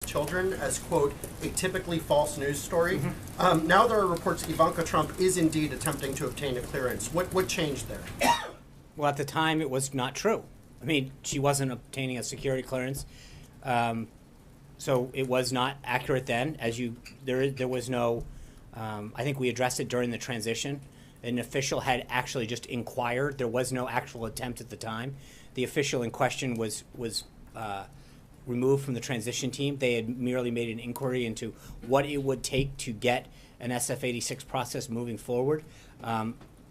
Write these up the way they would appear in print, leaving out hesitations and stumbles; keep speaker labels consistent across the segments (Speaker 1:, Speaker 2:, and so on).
Speaker 1: children as, quote, a typically false news story. Now there are reports Ivanka Trump is indeed attempting to obtain a clearance. What changed there?
Speaker 2: Well, at the time, it was not true. I mean, she wasn't obtaining a security clearance. So it was not accurate then. There was no, I think we addressed it during the transition. An official had actually just inquired. There was no actual attempt at the time. The official in question was removed from the transition team. They had merely made an inquiry into what it would take to get an SF-86 process moving forward.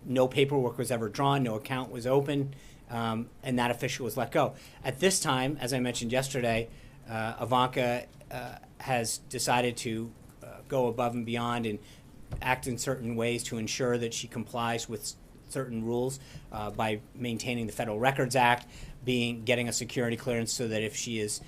Speaker 2: No paperwork was ever drawn, no account was open, and that official was let go. At this time, as I mentioned yesterday, Ivanka has decided to go above and beyond and act in certain ways to ensure that she complies with certain rules by maintaining the Federal Records Act, getting a security clearance so that if she is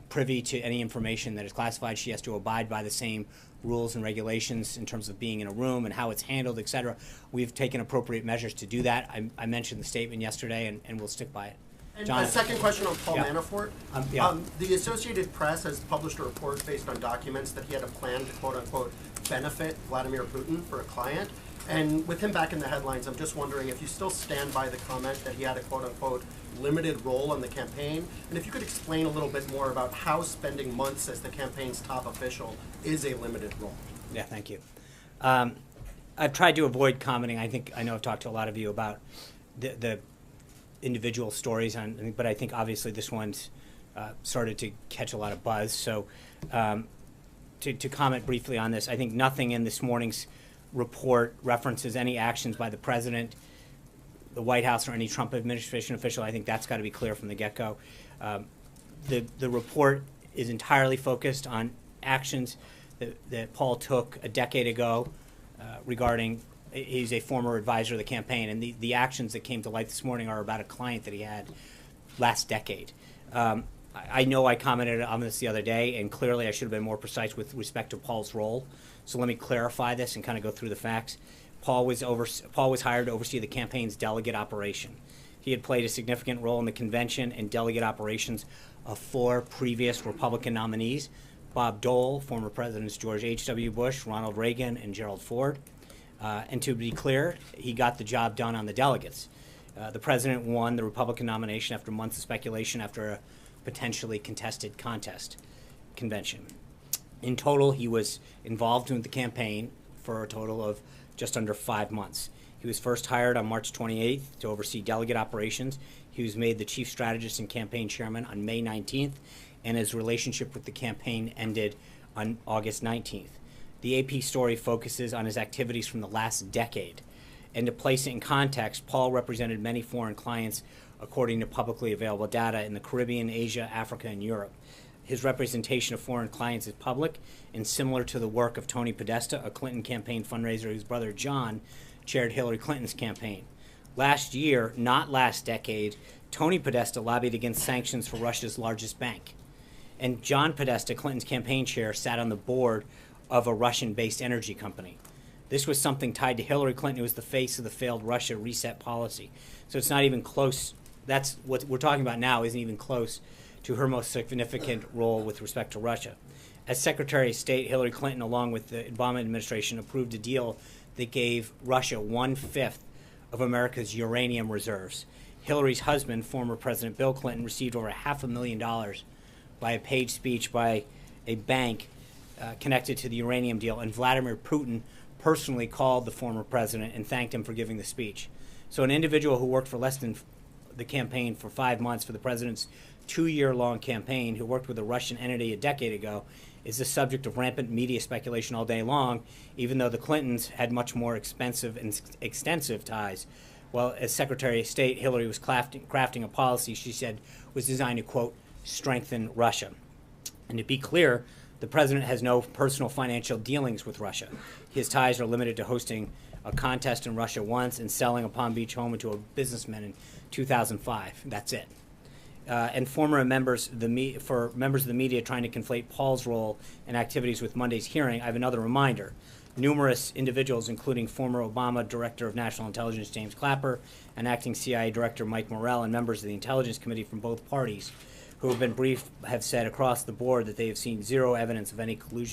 Speaker 2: privy to any information that is classified, she has to abide by the same rules and regulations in terms of being in a room and how it's handled, et cetera. We've taken appropriate measures to do that. I mentioned the statement yesterday, and we'll stick by it.
Speaker 1: And a second question on Paul Manafort.
Speaker 2: Yeah.
Speaker 1: The Associated Press has published a report based on documents that he had a plan to, quote unquote, benefit Vladimir Putin for a client. And with him back in the headlines, I'm just wondering if you still stand by the comment that he had a, quote unquote, limited role in the campaign. And if you could explain a little bit more about how spending months as the campaign's top official is a limited role.
Speaker 2: Yeah, thank you. I've tried to avoid commenting. I know I've talked to a lot of you about the individual stories, but I think obviously this one's started to catch a lot of buzz. So to comment briefly on this, I think nothing in this morning's report references any actions by the president, the White House, or any Trump administration official. I think that's got to be clear from the get-go. The report is entirely focused on actions that Paul took a decade ago regarding. He's a former advisor of the campaign, and the actions that came to light this morning are about a client that he had last decade. I know I commented on this the other day, and clearly I should have been more precise with respect to Paul's role. So let me clarify this and kind of go through the facts. Paul was hired to oversee the campaign's delegate operation. He had played a significant role in the convention and delegate operations of 4 previous Republican nominees: Bob Dole, former Presidents George H.W. Bush, Ronald Reagan, and Gerald Ford. And to be clear, he got the job done on the delegates. The president won the Republican nomination after months of speculation after a potentially contested convention. In total, he was involved in the campaign for a total of just under 5 months. He was first hired on March 28th to oversee delegate operations. He was made the chief strategist and campaign chairman on May 19th, and his relationship with the campaign ended on August 19th. The AP story focuses on his activities from the last decade. And to place it in context, Paul represented many foreign clients, according to publicly available data, in the Caribbean, Asia, Africa, and Europe. His representation of foreign clients is public and similar to the work of Tony Podesta, a Clinton campaign fundraiser whose brother John chaired Hillary Clinton's campaign. Last year, not last decade, Tony Podesta lobbied against sanctions for Russia's largest bank. And John Podesta, Clinton's campaign chair, sat on the board of a Russian-based energy company. This was something tied to Hillary Clinton, who was the face of the failed Russia reset policy. So it's not even close. That's what we're talking about now, isn't even close to her most significant role with respect to Russia. As Secretary of State, Hillary Clinton, along with the Obama administration, approved a deal that gave Russia 1/5 of America's uranium reserves. Hillary's husband, former President Bill Clinton, received over $500,000 by a paid speech by a bank connected to the uranium deal, and Vladimir Putin personally called the former president and thanked him for giving the speech. So an individual who worked for less than the campaign for 5 months for the president's 2-year-long campaign, who worked with a Russian entity a decade ago, is the subject of rampant media speculation all day long, even though the Clintons had much more expensive and extensive ties. Well, as Secretary of State, Hillary was crafting a policy she said was designed to, quote, strengthen Russia. And to be clear, the president has no personal financial dealings with Russia. His ties are limited to hosting a contest in Russia once and selling a Palm Beach home to a businessman in 2005. That's it. And for members of the media trying to conflate Paul's role and activities with Monday's hearing, I have another reminder. Numerous individuals, including former Obama Director of National Intelligence James Clapper and acting CIA Director Mike Morrell, and members of the Intelligence Committee from both parties, who have been briefed have said across the board that they have seen zero evidence of any collusion